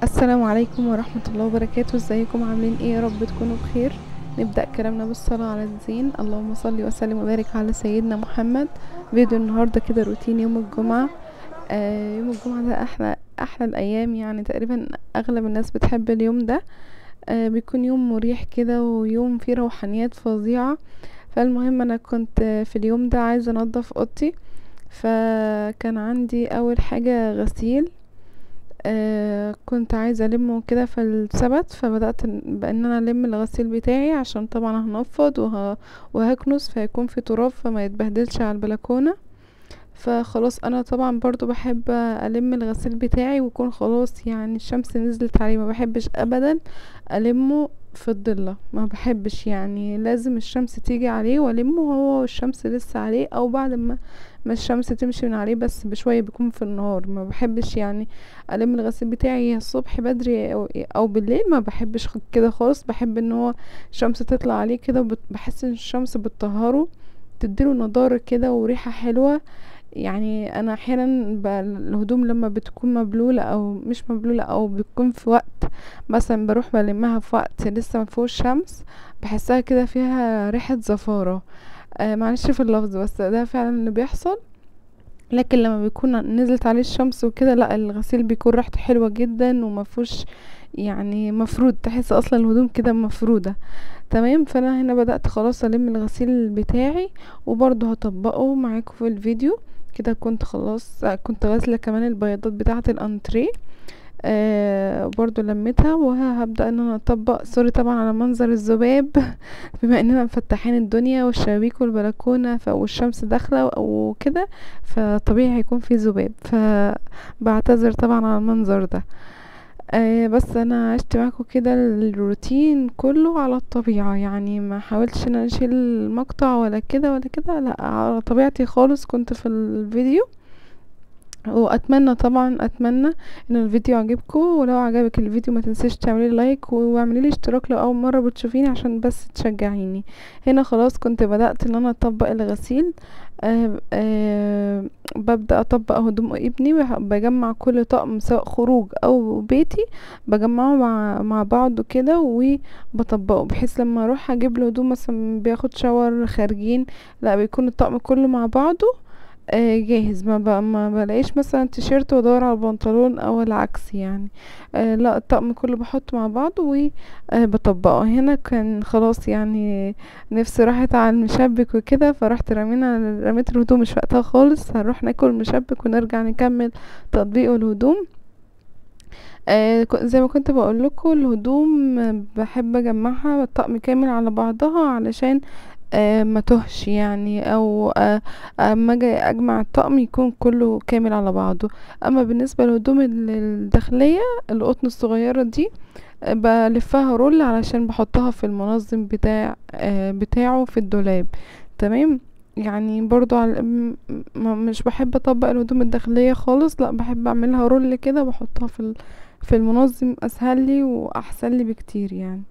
السلام عليكم ورحمة الله وبركاته. ازيكم عاملين ايه؟ يا رب تكونوا بخير. نبدأ كلامنا بالصلاة على الزين. اللهم صل وسلم وبارك على سيدنا محمد. فيديو النهاردة كده روتين يوم الجمعة. يوم الجمعة ده احلى الايام، يعني تقريبا اغلب الناس بتحب اليوم ده. بيكون يوم مريح كده ويوم فيه روحانيات فظيعة. فالمهم انا كنت في اليوم ده عايزة انضف اوضتي، فكان عندي اول حاجة غسيل. كنت عايزة ألمه كده في السبت، فبدأت بأن أنا ألم الغسيل بتاعي عشان طبعا هنفض وهكنس فيكون في تراب فما يتبهدلش على البلكونة. فخلاص انا طبعا برضو بحب الم الغسيل بتاعي ويكون خلاص يعني الشمس نزلت عليه. ما بحبش ابدا المه في الضلة، ما بحبش، يعني لازم الشمس تيجي عليه والمه هو والشمس لسه عليه، او بعد ما الشمس تمشي من عليه بس بشوية بيكون في النهار. ما بحبش يعني الم الغسيل بتاعي الصبح بدري او بالليل، ما بحبش كده خالص. بحب ان هو الشمس تطلع عليه كده، بحس ان الشمس بتطهره، تديله نضارة كده وريحة حلوة. يعني انا احيانا الهدوم لما بتكون مبلولة او مش مبلولة او بتكون في وقت مثلا بروح بلمها في وقت لسه مفيهوش شمس، بحسها كده فيها ريحة زفارة. معلش في اللفظ بس ده فعلا اللي بيحصل. لكن لما بيكون نزلت عليه الشمس وكده لا، الغسيل بيكون ريحته حلوة جدا ومفهوش يعني مفرود، تحس اصلا الهدوم كده مفرودة. تمام. فانا هنا بدأت خلاص الم الغسيل بتاعي وبرضه هطبقه معاكم في الفيديو. كده كنت خلاص كنت غاسلة كمان البياضات بتاعة الانتريه. برضو لميتها وهبدأ ان انا اطبق. سوري طبعا على منظر الذباب بما اننا مفتحين الدنيا والشبابيك والبلكونة والشمس داخلة وكده، فطبيعي هيكون في ذباب، فبعتذر طبعا على المنظر ده. بس انا عشت معاكم كده الروتين كله على الطبيعة، يعني ما حاولتش ان انا اشيل مقطع ولا كده ولا كده، لا على طبيعتي خالص كنت في الفيديو. واتمنى طبعا اتمنى ان الفيديو عجبكم، ولو عجبك الفيديو ما تنسيش تعملي لايك واعملي لي اشتراك لو اول مره بتشوفيني عشان بس تشجعيني. هنا خلاص كنت بدأت ان انا اطبق الغسيل. ببدأ اطبق هدوم ابني، بجمع كل طقم سواء خروج او بيتي، بجمعه مع بعضه كده وبطبقه، بحيث لما اروح اجيب له هدوم مثلا بياخد شاور خارجين، لا بيكون الطقم كله مع بعضه جاهز. ما بلاقيش مثلا تيشيرت وادور على البنطلون او العكس يعني. لا الطقم كله بحطه مع بعض وبطبقه. هنا كان خلاص يعني نفسي راحت على المشبك وكده، فرحت رميت الهدوم مش وقتها خالص، هنروح ناكل مشبك ونرجع نكمل تطبيق الهدوم. زي ما كنت بقول لكم الهدوم بحب اجمعها الطقم كامل على بعضها علشان ما تهش يعني، او اما اجي اجمع الطقم يكون كله كامل على بعضه. اما بالنسبه للهدوم الداخليه القطن الصغيره دي، بلفها رول علشان بحطها في المنظم بتاعه في الدولاب. تمام. يعني برضو مش بحب اطبق الهدوم الداخليه خالص، لا بحب اعملها رول كده بحطها في المنظم، اسهل لي واحسن لي بكتير يعني.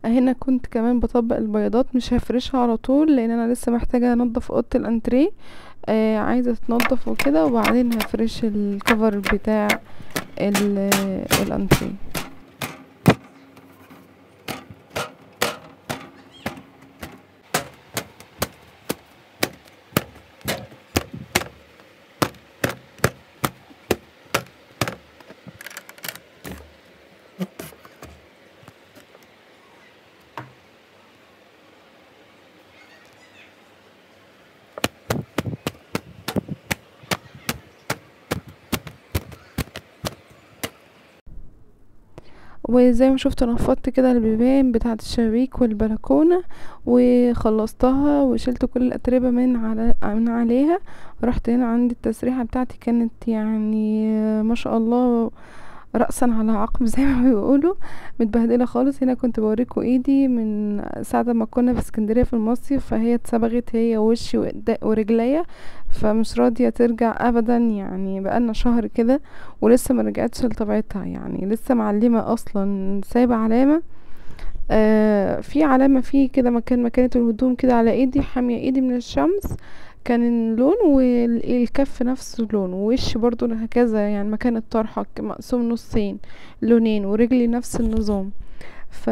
هنا كنت كمان بطبق البياضات، مش هفرشها على طول لان انا لسه محتاجه انضف اوضه الانتريه. عايزه تنضف وكده وبعدين هفرش الكفر بتاع الانتريه. وزي ما شفتوا نفضت كده البيبان بتاعه الشبابيك والبلكونه وخلصتها وشلت كل الاتربه من عليها. رحت هنا عند التسريحه بتاعتي كانت يعني ما شاء الله رأسا على عقب زي ما بيقولوا، متبهدله خالص. هنا كنت بوريكم ايدي من ساعه ما كنا في اسكندريه في المصيف، فهي اتصبغت هي ووشي ورجليا، فمش راضيه ترجع ابدا. يعني بقالنا شهر كده ولسه ما رجعتش لطبيعتها، يعني لسه معلمه اصلا سايبه علامه. في علامة فيه كده مكانة الهدوم كده على ايدي، حامية ايدي من الشمس، كان اللون، والكف نفس اللون، ووشي برضو هكذا، يعني مكان الطرحة مقسوم نصين لونين، ورجلي نفس النظام. ف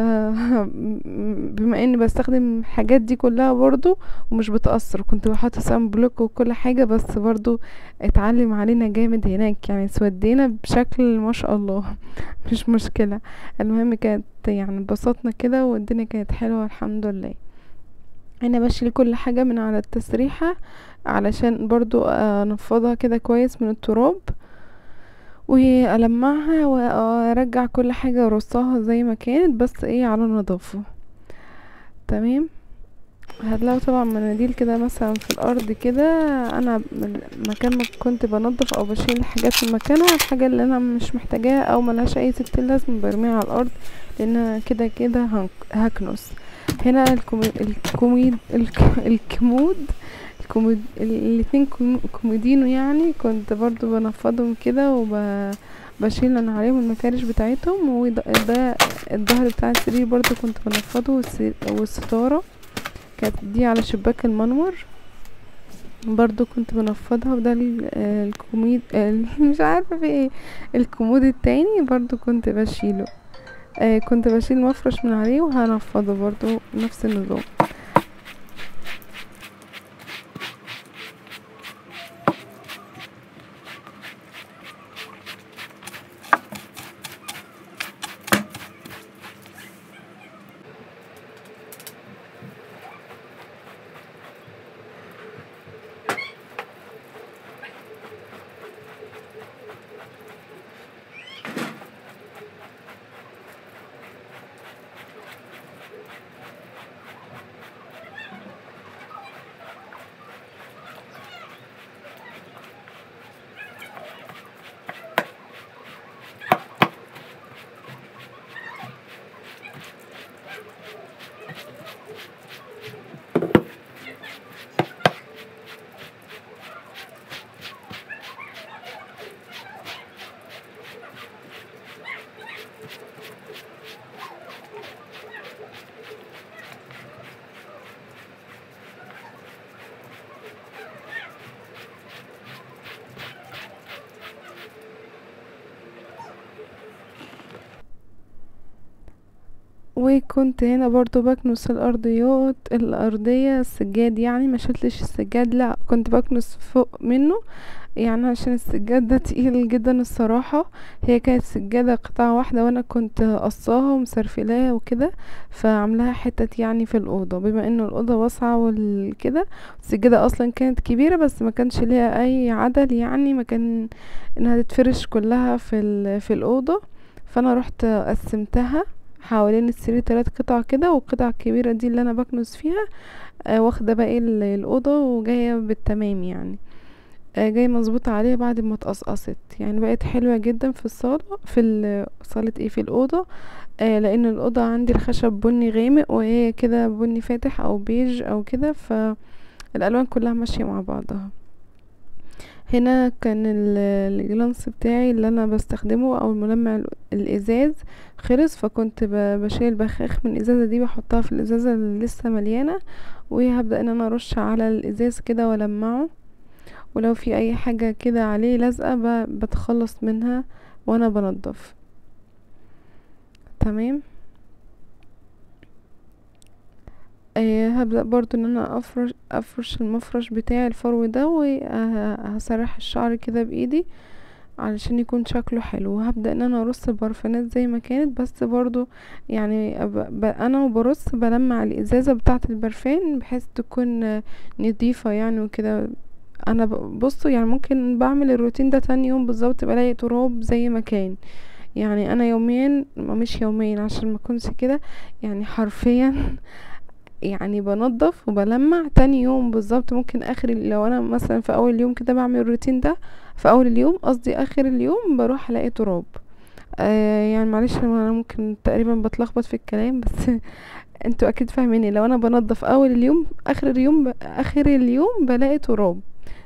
بما اني بستخدم الحاجات دي كلها برضو ومش بتأثر، كنت بحط سان بلوك وكل حاجة، بس برضو اتعلم علينا جامد هناك، يعني سودينا بشكل ما شاء الله. مش مشكلة. المهم كانت يعني اتبسطنا كده، والدنيا كانت حلوة الحمد لله. انا بشيل كل حاجة من على التسريحة علشان برضو انفضها كده كويس من التراب، والمعها وارجع كل حاجة ارصها زي ما كانت، بس ايه، على نظافة. تمام. هتلاقوا طبعا مناديل كده مثلا في الارض كده، انا مكان ما كنت بنظف او بشيل الحاجات من مكانها، الحاجة اللي انا مش محتاجاها او ملهاش اي ستين لازم برميها على الارض، لان كده كده هكنس. هنا الكمود، الاتنين كومودينو، يعني كنت برضو بنفضهم كده بشيل انا عليهم المفارش بتاعتهم، وده الظهر بتاع السرير برضو كنت بنفضه، والستارة كانت دي على شباك المنور برضو كنت بنفضها، وده الكوميد مش عارفة في ايه، الكومود التاني برضو كنت بشيله. كنت بشيل مفرش من عليه وهنفضه برضو نفس النظام. وكنت هنا برضو بكنس الارضية السجاد، يعني ما شلتش السجاد، لا كنت بكنس فوق منه، يعني عشان السجاد ده تقيل جدا الصراحة. هي كانت سجادة قطعة واحدة، وانا كنت قصاها ومسرفلاها وكده، فعملها حتت يعني في الأوضة، بما انه الأوضة واسعة والكده. السجادة اصلا كانت كبيرة، بس ما كانش ليها اي عدل، يعني ما كان انها تتفرش كلها في الأوضة. فانا رحت قسمتها حوالين السرير 3 قطع كده، والقطعة الكبيرة دي اللي انا بكنس فيها، واخدة باقي الأوضة وجاية بالتمام يعني. جاي مظبوطة عليها بعد ما اتقصقصت، يعني بقت حلوة جدا في الصالة، صالة ايه، في الأوضة. لأن الأوضة عندي الخشب بني غامق، وهي كده بني فاتح أو بيج أو كده، فالألوان كلها ماشية مع بعضها. هنا كان الجلانس بتاعي اللي انا بستخدمه، او الملمع الازاز خلص، فكنت بشيل البخاخ من الازازة دي، بحطها في الازازة اللي لسه مليانة، وهبدأ ان انا ارش على الازاز كده والمعه، ولو في اي حاجة كده عليه لازقة بتخلص منها وانا بنضف. تمام. هبدأ برضو ان انا افرش المفرش بتاعي الفرو ده، وهسرح الشعر كده بايدي علشان يكون شكله حلو. وهبدأ ان انا ارص البرفانات زي ما كانت، بس برضو يعني انا وبرص بلمع الازازة بتاعة البرفان بحيث تكون نضيفة يعني وكده. انا بصوا يعني ممكن بعمل الروتين ده تاني يوم بالظبط بلاقي تراب زي ما كان، يعني انا يوميا، مش يوميا عشان ما اكونش كده، يعني حرفيا يعني بنضف وبلمع تاني يوم بالظبط. ممكن لو انا مثلا في اول اليوم كده بعمل الروتين ده، في اول اليوم قصدي، اخر اليوم بروح الاقي تراب. يعني معلش انا ممكن تقريبا بتلخبط في الكلام، بس انتوا اكيد فاهميني. لو انا بنضف اول اليوم، اخر اليوم بلاقي تراب.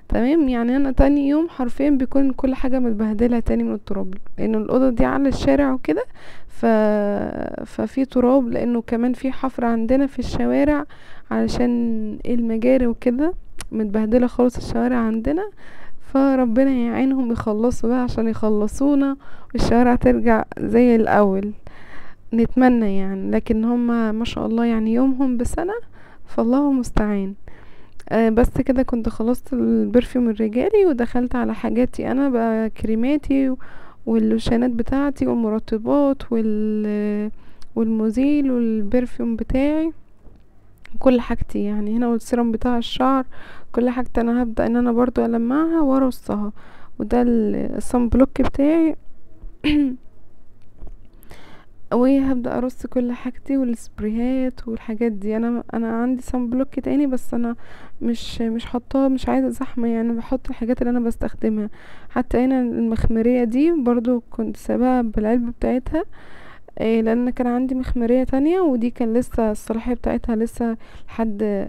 تمام. يعني انا تاني يوم حرفيا بيكون كل حاجة متبهدلة تاني من التراب، لانه الأوضة دي على الشارع وكده. ف... ففي تراب، لانه كمان في حفر عندنا في الشوارع علشان المجاري وكده، متبهدلة خالص الشوارع عندنا. فربنا يعينهم يخلصوا بقى عشان يخلصونا والشوارع ترجع زي الاول، نتمنى يعني. لكن هما ما شاء الله يعني يومهم بسنة، فالله المستعان. بس كده كنت خلصت البرفيوم الرجالي، ودخلت على حاجاتي انا بقى، كريماتي واللوشانات بتاعتي والمرطبات والمزيل والبرفيوم بتاعي، كل حاجتي يعني هنا، والسيرم بتاع الشعر. كل حاجتي انا هبدأ ان انا برضو المعها وارصها. وده الصن بلوك بتاعي. وهبدأ ارص كل حاجتي والسبريهات والحاجات دي. انا عندي صن بلوك تاني، بس انا مش حاطاه، مش عايزه زحمه يعني، بحط الحاجات اللي انا بستخدمها. حتى هنا المخمريه دي برضو كنت سايباها بالعلبه بتاعتها، لان كان عندي مخمريه تانية، ودي كان لسه الصلاحيه بتاعتها لسه لحد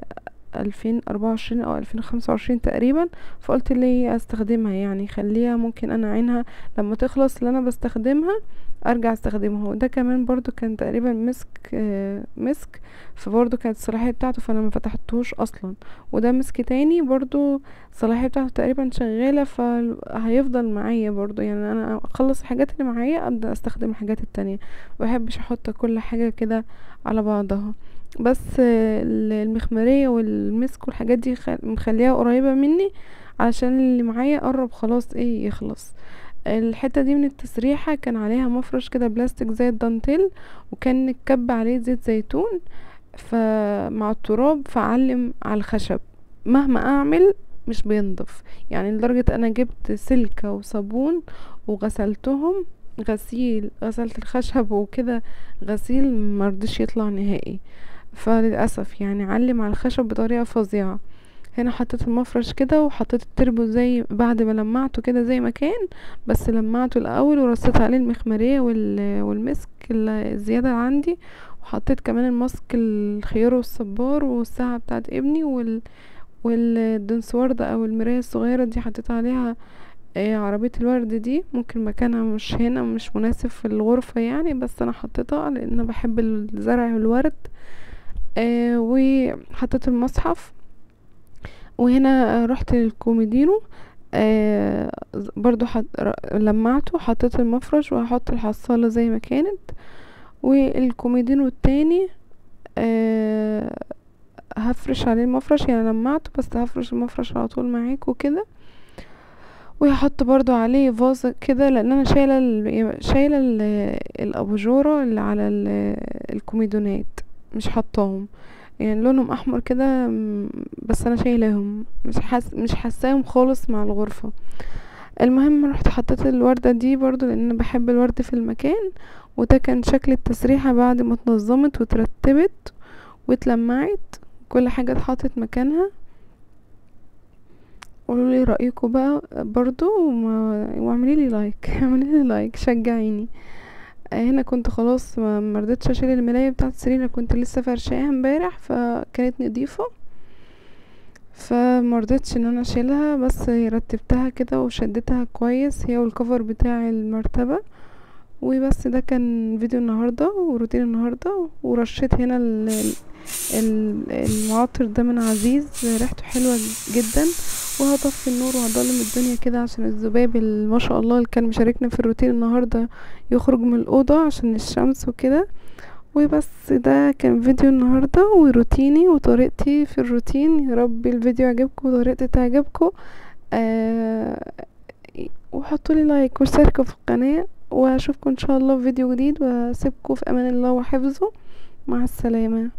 2024 او 2025 تقريبا. فقلت ليه استخدمها يعني، خليها ممكن انا عينها لما تخلص اللي انا بستخدمها ارجع استخدمه. وده كمان برضو كان تقريبا مسك، فبرضو كانت الصلاحية بتاعته، فانا ما فتحتهوش اصلا. وده مسك تاني برضو الصلاحية بتاعته تقريبا شغالة، فهيفضل معايا برضو يعني. انا اخلص الحاجات اللي معايا ابدا استخدم الحاجات التانية، مبحبش احط كل حاجة كده على بعضها. بس المخمرية والمسك والحاجات دي مخليها قريبة مني، علشان اللي معايا قرب خلاص ايه يخلص. الحتة دي من التسريحة كان عليها مفرش كده بلاستيك زي الدانتيل، وكان الكب عليه زيت زيتون، فمع التراب فعلم على الخشب مهما اعمل مش بينضف يعني. لدرجة انا جبت سلكة وصابون وغسلتهم غسلت الخشب وكده غسيل، مرضيش يطلع نهائي. فللأسف يعني علم على الخشب بطريقة فظيعة. هنا حطيت المفرش كده، وحطيت التربو زي بعد ما لمعته كده زي ما كان، بس لمعته الاول ورصيت عليه المخمريه والمسك الزياده اللي عندي. وحطيت كمان الماسك الخيار والصبار والساعه بتاعت ابني والدنسوار ده او المرايه الصغيره دي، حطيت عليها عربيه الورد دي. ممكن مكانها مش هنا، مش مناسب في الغرفه يعني، بس انا حطيتها لان انا بحب الزرع والورد. وحطيت المصحف. وهنا رحت للكوميدينو، برضو لمعته، حطيت المفرش، وهحط الحصالة زي ما كانت. والكوميدينو التاني هفرش عليه المفرش يعني، لمعته بس هفرش المفرش على طول معاك وكده. وهحط برضو عليه فازة كده، لان انا شايله الاباجوره اللي على الكوميدونات، مش حطاهم يعني، لونهم احمر كده. بس انا شايلاهم، مش حاساهم خالص مع الغرفه. المهم رحت حطيت الوردة دي برضو، لان انا بحب الورد في المكان. وده كان شكل التسريحة بعد ما اتنظمت وترتبت واتلمعت، كل حاجة اتحطت مكانها. قولوا لي رأيكم بقى برضو، واعملي لي لايك اعملي لي لايك شجعيني. هنا كنت خلاص ما مرضتش اشيل الملاية بتاعت السرير، كنت لسه فرشاها امبارح فكانت نضيفة، فمرضتش ان انا اشيلها، بس رتبتها كده وشدتها كويس هي والكفر بتاع المرتبة. وبس ده كان فيديو النهاردة وروتين النهاردة. ورشيت هنا المعطر ده من عزيز، ريحته حلوة جدا. وهطفي النور وهضلم الدنيا كده عشان الذباب ما شاء الله اللي كان مشاركنا في الروتين النهاردة يخرج من الأوضة عشان الشمس وكده. وبس ده كان فيديو النهاردة وروتيني وطريقتي في الروتين. يا رب الفيديو عجبكم وطريقتي تعجبكم. وحطوا لي لايك واشتركوا في القناة، واشوفكم ان شاء الله في فيديو جديد، واسيبكم في امان الله وحفظه. مع السلامة.